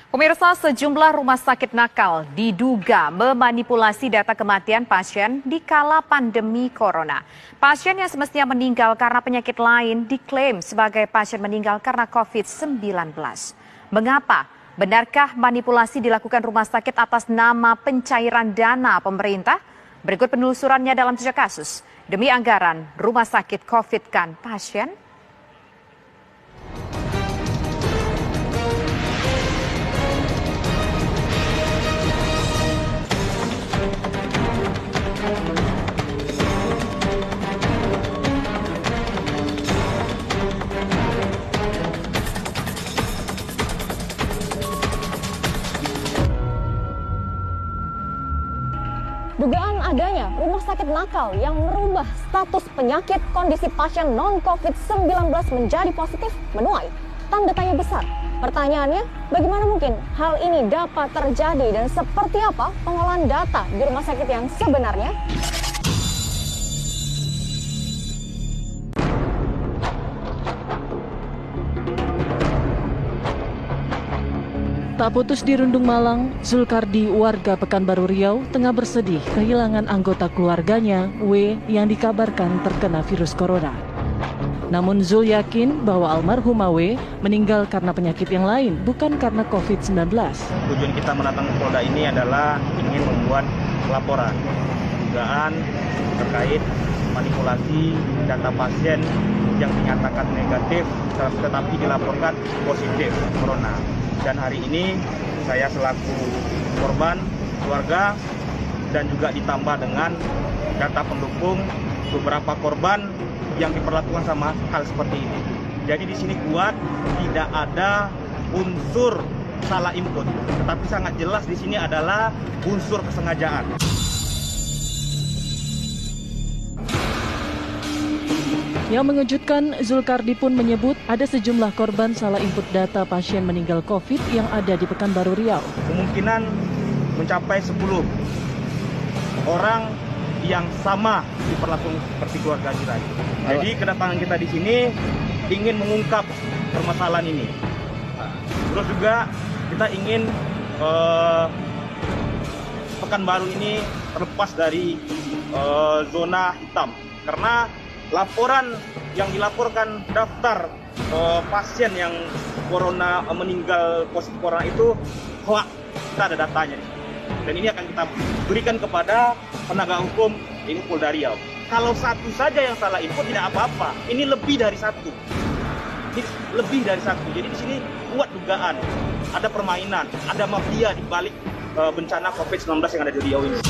Pemirsa, sejumlah rumah sakit nakal diduga memanipulasi data kematian pasien di kala pandemi corona. Pasien yang semestinya meninggal karena penyakit lain diklaim sebagai pasien meninggal karena COVID-19. Mengapa? Benarkah manipulasi dilakukan rumah sakit atas nama pencairan dana pemerintah? Berikut penelusurannya dalam jejak kasus. Demi anggaran, rumah sakit COVID-kan pasien? Dugaan adanya rumah sakit nakal yang merubah status penyakit kondisi pasien non-COVID-19 menjadi positif menuai tanda tanya besar. Pertanyaannya, bagaimana mungkin hal ini dapat terjadi dan seperti apa pengolahan data di rumah sakit yang sebenarnya? Tak putus di Rundung Malang, Zulkardi warga Pekanbaru Riau tengah bersedih kehilangan anggota keluarganya, W, yang dikabarkan terkena virus corona. Namun Zul yakin bahwa almarhumah W meninggal karena penyakit yang lain, bukan karena COVID-19. Tujuan kita mendatangi Polda ini adalah ingin membuat laporan dugaan terkait manipulasi data pasien yang dinyatakan negatif tetapi dilaporkan positif corona. Dan hari ini saya selaku korban, keluarga, dan juga ditambah dengan data pendukung beberapa korban yang diperlakukan sama hal seperti ini. Jadi di sini kuat tidak ada unsur salah input, tetapi sangat jelas di sini adalah unsur kesengajaan. Yang mengejutkan, Zulkardi pun menyebut ada sejumlah korban salah input data pasien meninggal COVID yang ada di Pekanbaru Riau. Kemungkinan mencapai 10 orang yang sama diperlakukan seperti keluarga kita. Jadi kedatangan kita di sini ingin mengungkap permasalahan ini. Terus juga kita ingin Pekanbaru ini terlepas dari zona hitam, karena laporan yang dilaporkan daftar pasien yang corona meninggal positif corona itu hoax. Kita ada datanya, dan ini akan kita berikan kepada penegak hukum ini Polda Riau. Kalau satu saja yang salah info tidak apa-apa, ini lebih dari satu. Ini lebih dari satu. Jadi di sini kuat dugaan ada permainan, ada mafia di balik bencana COVID-19 yang ada di Riau ini.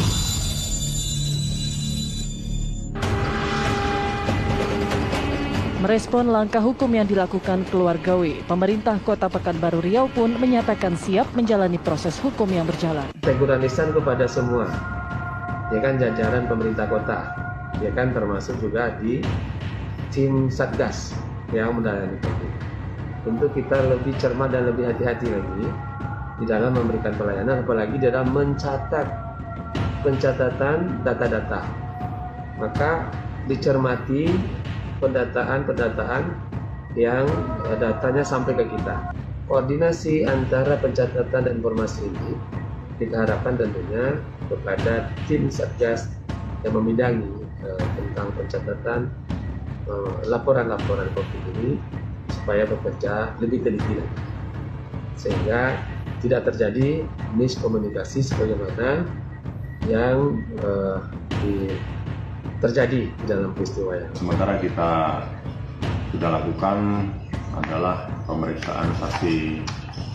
Merespon langkah hukum yang dilakukan keluarga W, pemerintah Kota Pekanbaru Riau pun menyatakan siap menjalani proses hukum yang berjalan. Teguran lisan kepada semua, ya kan, jajaran pemerintah kota, ya kan, termasuk juga di tim Satgas yang menangani COVID. Tentu kita lebih cermat dan lebih hati-hati lagi di dalam memberikan pelayanan, apalagi dalam pencatatan data-data. Maka dicermati pendataan yang datanya sampai ke kita. Koordinasi antara pencatatan dan informasi ini kita harapkan tentunya kepada tim Satgas yang membidangi tentang pencatatan laporan-laporan COVID ini supaya bekerja lebih teliti lagi, sehingga tidak terjadi miskomunikasi sebagaimana yang terjadi di dalam peristiwa yang. Sementara kita sudah lakukan adalah pemeriksaan saksi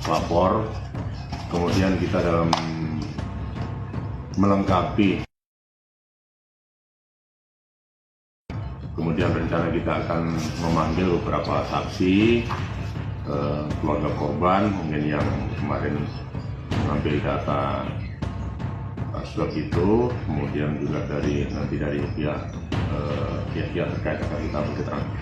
lapor, kemudian kita dalam melengkapi, kemudian rencana kita akan memanggil beberapa saksi, keluarga korban, mungkin yang kemarin mengambil data swab itu, kemudian juga dari pihak terkait akan kita berketerangan.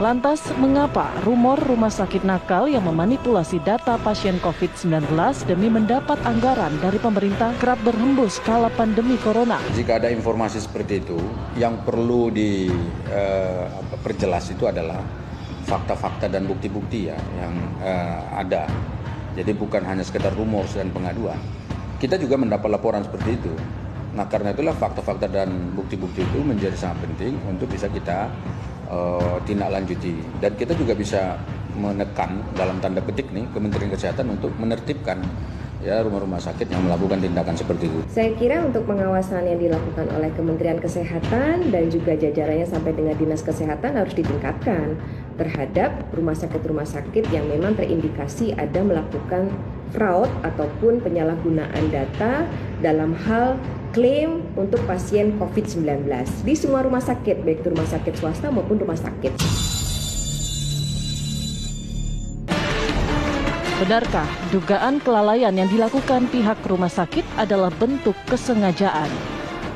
Lantas, mengapa rumor rumah sakit nakal yang memanipulasi data pasien COVID-19 demi mendapat anggaran dari pemerintah kerap berhembus kala pandemi corona? Jika ada informasi seperti itu, yang perlu perjelas itu adalah fakta-fakta dan bukti-bukti ya yang ada. Jadi bukan hanya sekedar rumor dan pengaduan. Kita juga mendapat laporan seperti itu. Nah, karena itulah fakta-fakta dan bukti-bukti itu menjadi sangat penting untuk bisa kita tindak lanjuti. Dan kita juga bisa menekan dalam tanda petik nih Kementerian Kesehatan untuk menertibkan ya rumah-rumah sakit yang melakukan tindakan seperti itu. Saya kira untuk pengawasan yang dilakukan oleh Kementerian Kesehatan dan juga jajarannya sampai dengan Dinas Kesehatan harus ditingkatkan terhadap rumah sakit yang memang terindikasi ada melakukan fraud ataupun penyalahgunaan data dalam hal klaim untuk pasien COVID-19 di semua rumah sakit, baik itu rumah sakit swasta maupun rumah sakit. Benarkah dugaan kelalaian yang dilakukan pihak rumah sakit adalah bentuk kesengajaan?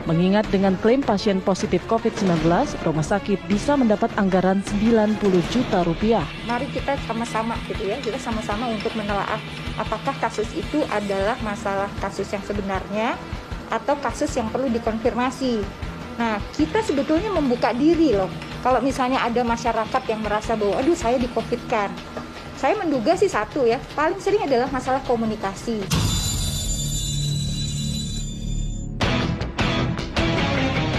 Mengingat dengan klaim pasien positif COVID-19, rumah sakit bisa mendapat anggaran 90 juta rupiah. Mari kita sama-sama kita sama-sama untuk menelaah apakah kasus itu adalah masalah kasus yang sebenarnya atau kasus yang perlu dikonfirmasi. Nah, kita sebetulnya membuka diri loh. Kalau misalnya ada masyarakat yang merasa bahwa aduh saya di-COVID-kan. Saya menduga sih satu ya, paling sering adalah masalah komunikasi.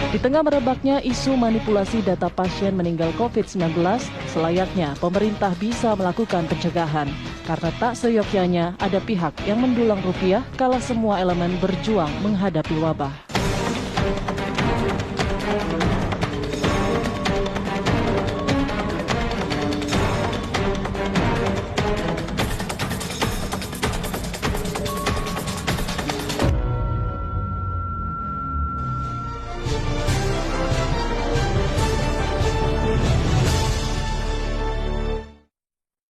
Di tengah merebaknya isu manipulasi data pasien meninggal COVID-19, selayaknya pemerintah bisa melakukan pencegahan. Karena tak seyogyanya ada pihak yang mendulang rupiah kala semua elemen berjuang menghadapi wabah.